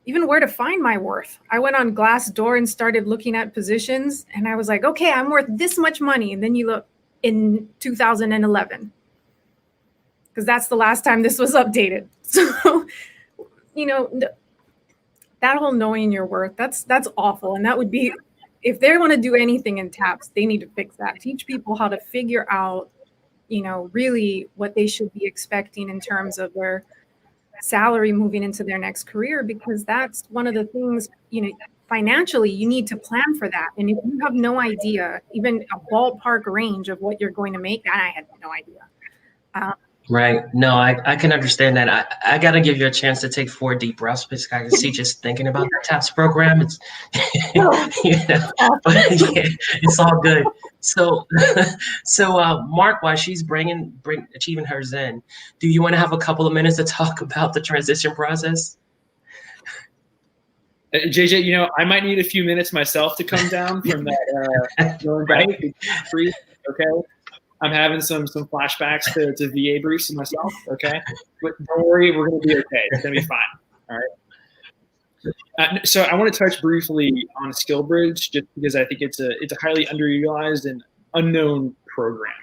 even where to find my worth. I went on Glassdoor and started looking at positions, and I was like, okay, I'm worth this much money. And then you look in 2011, because that's the last time this was updated. So, you know, that whole knowing your worth, that's awful. And that would be, if they want to do anything in TAPS, they need to fix that. Teach people how to figure out, you know, really what they should be expecting in terms of their salary moving into their next career, because that's one of the things, you know, financially, you need to plan for that. And if you have no idea, even a ballpark range of what you're going to make, I had no idea. Right. No, I can understand that. I got to give you a chance to take 4 deep breaths because I can see just thinking about the TAPS program. It's, you know, but yeah, it's all good. So Mark, while she's achieving her Zen, do you want to have a couple of minutes to talk about the transition process? JJ, you know, I might need a few minutes myself to come down from that. Right. Free, okay. I'm having some flashbacks to VA briefs myself, okay? But don't worry, we're going to be okay. It's going to be fine, all right? So I want to touch briefly on SkillBridge just because I think it's a highly underutilized and unknown program.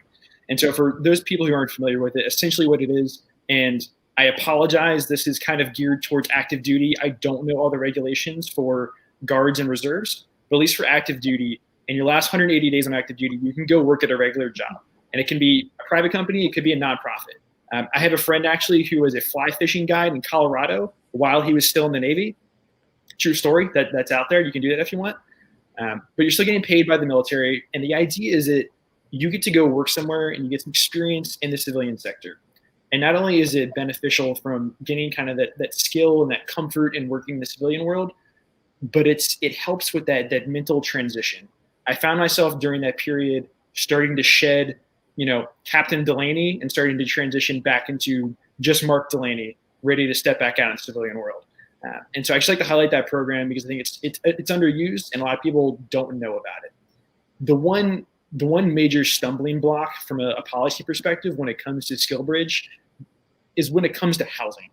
And so for those people who aren't familiar with it, essentially what it is, and I apologize, this is kind of geared towards active duty. I don't know all the regulations for guards and reserves, but at least for active duty, in your last 180 days on active duty, you can go work at a regular job. And it can be a private company, it could be a nonprofit. I have a friend actually who was a fly fishing guide in Colorado while he was still in the Navy. True story, that's out there. You can do that if you want. But you're still getting paid by the military. And the idea is that you get to go work somewhere and you get some experience in the civilian sector. And not only is it beneficial from getting kind of that skill and that comfort in working in the civilian world, but it helps with that mental transition. I found myself during that period starting to shed, you know, Captain Delaney and starting to transition back into just Mark Delaney, ready to step back out in the civilian world. And so I just like to highlight that program because I think it's underused and a lot of people don't know about it. The one major stumbling block from a policy perspective when it comes to SkillBridge is when it comes to housing.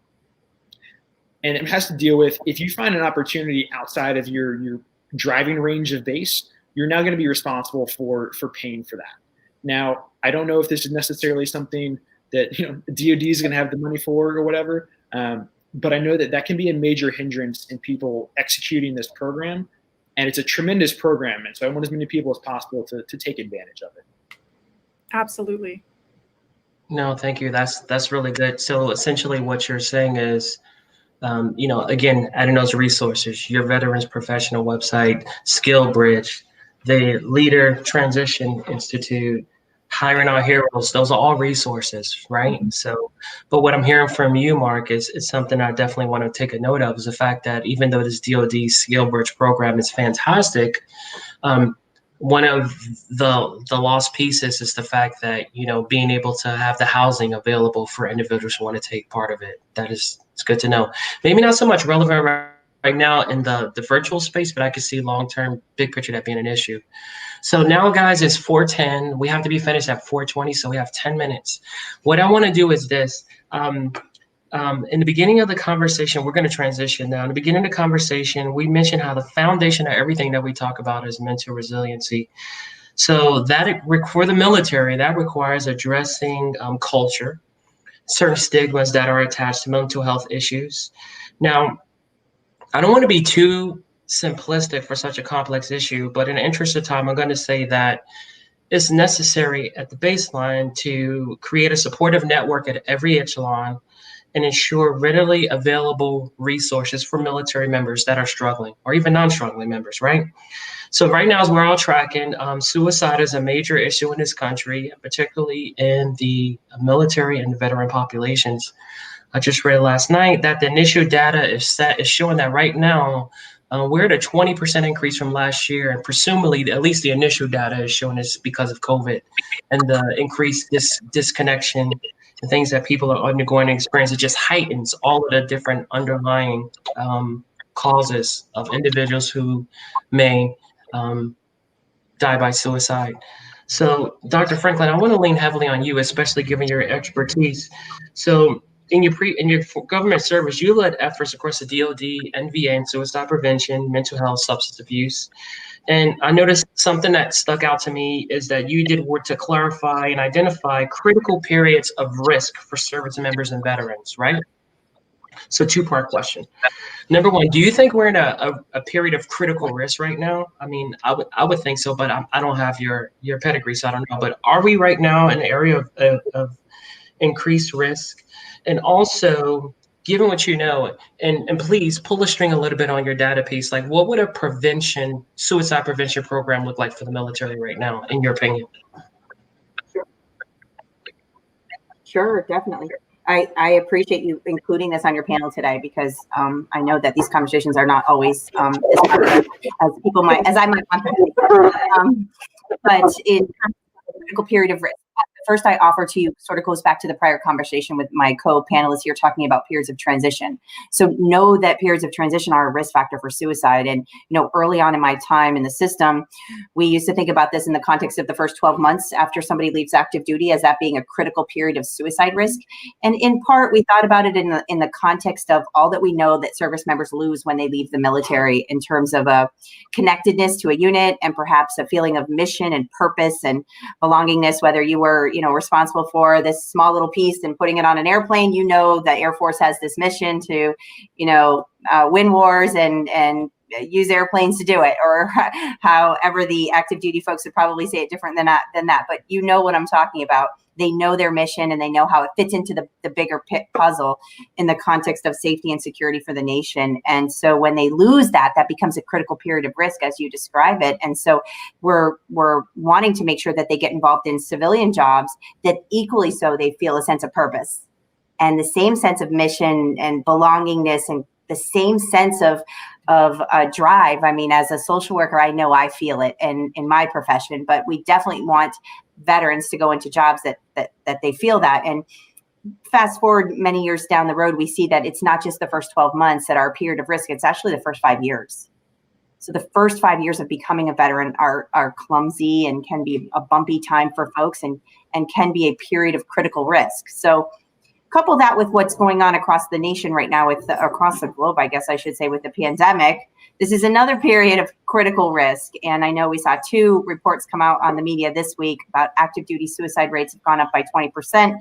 And it has to deal with, if you find an opportunity outside of your driving range of base, you're now going to be responsible for paying for that. Now, I don't know if this is necessarily something that DoD is going to have the money for or whatever, but I know that can be a major hindrance in people executing this program, and it's a tremendous program, and so I want as many people as possible to take advantage of it. Absolutely. No, thank you. That's really good. So essentially, what you're saying is, again, adding those resources, your Veterans Professional website, SkillBridge, the Leader Transition Institute, Hiring Our Heroes, those are all resources, right? So, but what I'm hearing from you, Mark, is something I definitely want to take a note of, is the fact that even though this DoD SkillBridge program is fantastic, one of the lost pieces is the fact that, being able to have the housing available for individuals who want to take part of it. It's good to know. Maybe not so much relevant right now in the virtual space, but I could see long-term, big picture, that being an issue. So now, guys, it's 4:10. We have to be finished at 4:20, so we have 10 minutes. What I want to do is this. In the beginning of the conversation, we're going to transition now. In the beginning of the conversation, we mentioned how the foundation of everything that we talk about is mental resiliency. So that for the military, that requires addressing culture, certain stigmas that are attached to mental health issues. Now, I don't want to be too simplistic for such a complex issue, but in the interest of time, I'm going to say that it's necessary at the baseline to create a supportive network at every echelon and ensure readily available resources for military members that are struggling, or even non-struggling members, right? So right now, as we're all tracking, suicide is a major issue in this country, particularly in the military and veteran populations. I just read last night that the initial data is showing that right now, we're at a 20% increase from last year, and presumably, at least the initial data is showing this because of COVID and the increased disconnection and things that people are undergoing and experiencing. It just heightens all of the different underlying causes of individuals who may die by suicide. So, Dr. Franklin, I want to lean heavily on you, especially given your expertise. So, in your government service, you led efforts across the DoD, NVA, and suicide prevention, mental health, substance abuse. And I noticed something that stuck out to me is that you did work to clarify and identify critical periods of risk for service members and veterans, right? So, two-part question. Number one, do you think we're in a period of critical risk right now? I mean, I would think so, but I don't have your pedigree, so I don't know. But are we right now in an area of increased risk? And also, given what you know, and please pull a string a little bit on your data piece, like what would a suicide prevention program look like for the military right now, in your opinion? Sure, definitely. I appreciate you including this on your panel today, because I know that these conversations are not always as I might want them to be. But in terms of the critical period of risk, first I offer to you sort of goes back to the prior conversation with my co-panelists here talking about periods of transition. So know that periods of transition are a risk factor for suicide. And, early on in my time in the system, we used to think about this in the context of the first 12 months after somebody leaves active duty as that being a critical period of suicide risk. And in part, we thought about it in the context of all that we know that service members lose when they leave the military in terms of a connectedness to a unit and perhaps a feeling of mission and purpose and belongingness, whether you were responsible for this small little piece and putting it on an airplane. The Air Force has this mission to, win wars and use airplanes to do it, or however the active duty folks would probably say it different than that. But you know what I'm talking about. They know their mission and they know how it fits into the bigger puzzle in the context of safety and security for the nation. And so when they lose that becomes a critical period of risk, as you describe it. And so we're wanting to make sure that they get involved in civilian jobs that equally so they feel a sense of purpose and the same sense of mission and belongingness and the same sense of drive. I mean, as a social worker, I know I feel it in my profession, but we definitely want veterans to go into jobs that they feel that. And fast forward many years down the road, we see that it's not just the first 12 months that are a period of risk, it's actually the first 5 years. So the first 5 years of becoming a veteran are clumsy and can be a bumpy time for folks and can be a period of critical risk. So couple that with what's going on across the nation right now, across the globe, I guess I should say, with the pandemic. This is another period of critical risk. And I know we saw 2 reports come out on the media this week about active duty suicide rates have gone up by 20%.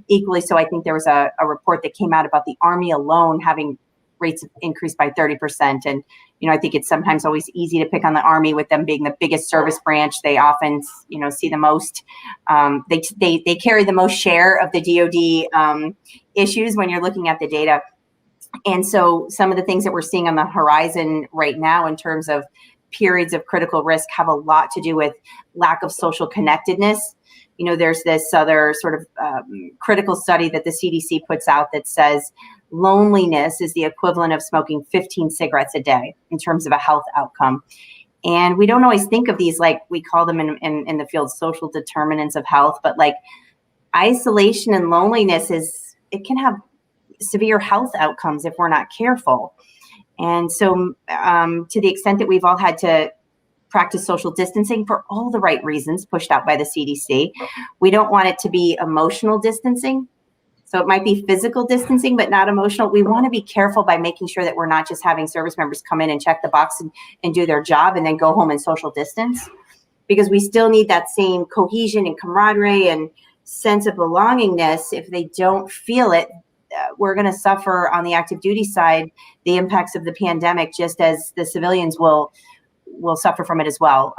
Equally so, I think there was a report that came out about the Army alone having rates increased by 30%. And, I think it's sometimes always easy to pick on the Army with them being the biggest service branch. They often, see the most, they carry the most share of the DoD issues when you're looking at the data. And so some of the things that we're seeing on the horizon right now in terms of periods of critical risk have a lot to do with lack of social connectedness. There's this other sort of critical study that the CDC puts out that says loneliness is the equivalent of smoking 15 cigarettes a day in terms of a health outcome. And we don't always think of these, like we call them in the field, social determinants of health, but like isolation and loneliness it can have severe health outcomes if we're not careful. And so to the extent that we've all had to practice social distancing for all the right reasons pushed out by the CDC, we don't want it to be emotional distancing. So it might be physical distancing, but not emotional. We want to be careful by making sure that we're not just having service members come in and check the box and do their job and then go home and social distance, because we still need that same cohesion and camaraderie and sense of belongingness. If they don't feel it, we're going to suffer on the active duty side the impacts of the pandemic, just as the civilians will suffer from it as well.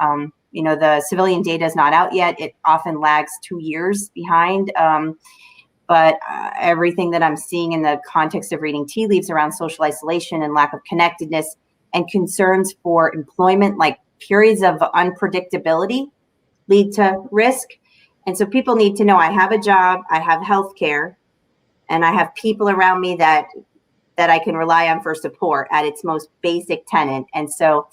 The civilian data is not out yet. It often lags 2 years behind. But everything that I'm seeing in the context of reading tea leaves around social isolation and lack of connectedness and concerns for employment, like periods of unpredictability, lead to risk. And so people need to know, I have a job, I have health care, and I have people around me that I can rely on for support at its most basic tenet. And so,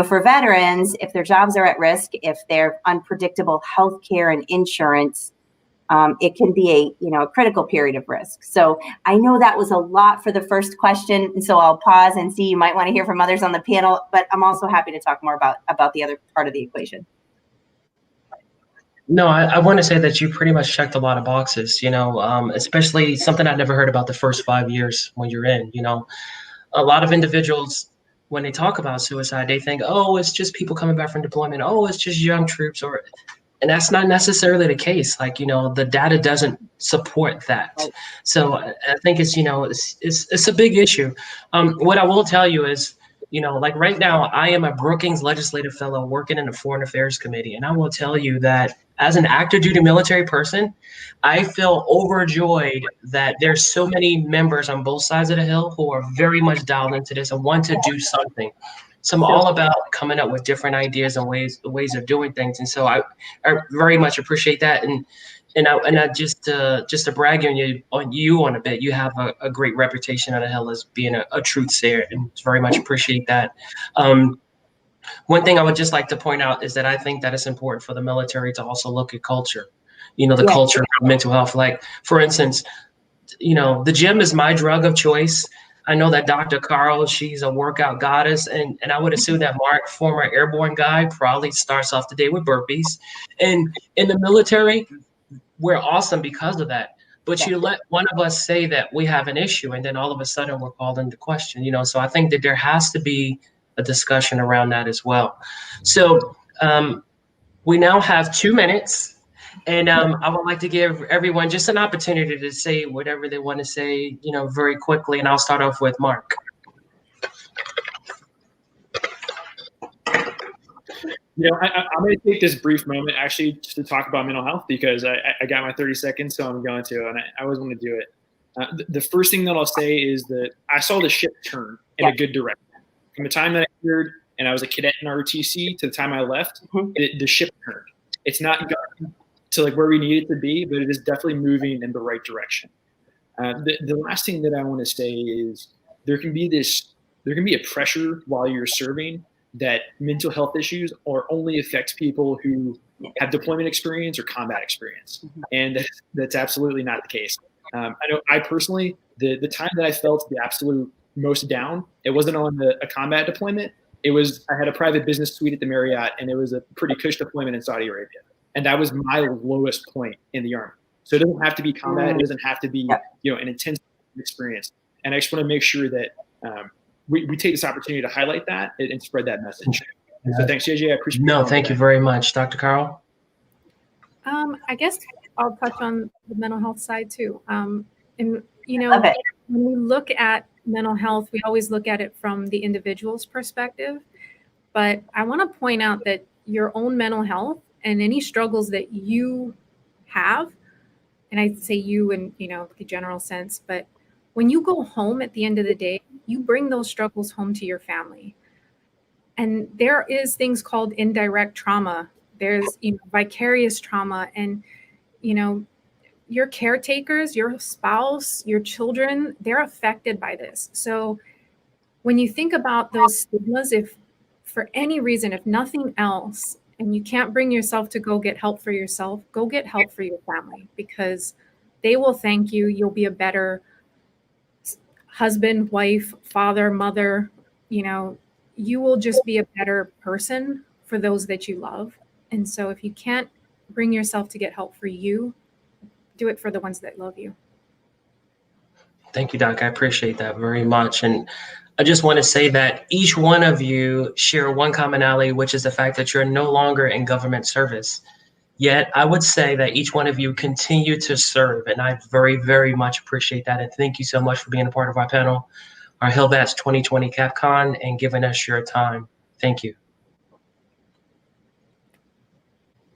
for veterans, if their jobs are at risk, if they're unpredictable health care and insurance, it can be a critical period of risk. So I know that was a lot for the first question, and so I'll pause and see. You might want to hear from others on the panel, but I'm also happy to talk more about the other part of the equation. No, I want to say that you pretty much checked a lot of boxes, especially something I never heard about the first 5 years when you're in. A lot of individuals, when they talk about suicide, they think, oh, it's just people coming back from deployment. Oh, it's just young troops, and that's not necessarily the case. The data doesn't support that. So I think it's a big issue. What I will tell you is, right now, I am a Brookings Legislative Fellow working in the Foreign Affairs Committee. And I will tell you that as an active duty military person, I feel overjoyed that there's so many members on both sides of the Hill who are very much dialed into this and want to do something. So I'm all about coming up with different ideas and ways of doing things. And so I very much appreciate that. And I just to brag on you a bit, you have a great reputation on the Hill as being a truth sayer, and very much appreciate that. One thing I would just like to point out is that I think that it's important for the military to also look at culture, culture of mental health. Like, for instance, the gym is my drug of choice. I know that Dr. Caro, she's a workout goddess, and I would assume that Mark, former airborne guy, probably starts off the day with burpees. And in the military, we're awesome because of that. But you let one of us say that we have an issue, and then all of a sudden we're called into question. So I think that there has to be a discussion around that as well. So we now have 2 minutes. And I would like to give everyone just an opportunity to say whatever they want to say, very quickly. And I'll start off with Mark. I'm going to take this brief moment actually just to talk about mental health, because I got my 30 seconds, so I'm going to, and I always want to do it. The first thing that I'll say is that I saw the ship turn in a good direction. From the time that I entered and I was a cadet in ROTC to the time I left, the ship turned. It's not going to where we need it to be, but it is definitely moving in the right direction. The last thing that I want to say is there can be a pressure while you're serving that mental health issues only affect people who have deployment experience or combat experience. And that's absolutely not the case. I know I personally, the time that I felt the absolute most down, it wasn't on a combat deployment. I had a private business suite at the Marriott, and it was a pretty cush deployment in Saudi Arabia. And that was my lowest point in the Army. So it doesn't have to be combat. It doesn't have to be, an intense experience. And I just want to make sure that we take this opportunity to highlight that and spread that message. So thanks, JJ. I appreciate it. No, thank you very much. Dr. Caro? I guess I'll touch on the mental health side too. And, when we look at mental health, we always look at it from the individual's perspective. But I want to point out that your own mental health and any struggles that you have, and I say you in, the general sense, but when you go home at the end of the day, you bring those struggles home to your family. And there is things called indirect trauma. There's vicarious trauma, and your caretakers, your spouse, your children, they're affected by this. So when you think about those stigmas, if for any reason, if nothing else, and you can't bring yourself to go get help for yourself, go get help for your family, because they will thank you. You'll be a better husband, wife, father, mother. You will just be a better person for those that you love. And so if you can't bring yourself to get help for you, do it for the ones that love you. Thank you, Doc. I appreciate that very much. And I just want to say that each one of you share one commonality, which is the fact that you're no longer in government service. Yet I would say that each one of you continue to serve. And I very, very much appreciate that. And thank you so much for being a part of our panel, our HillVets 2020 CAPCON, and giving us your time. Thank you.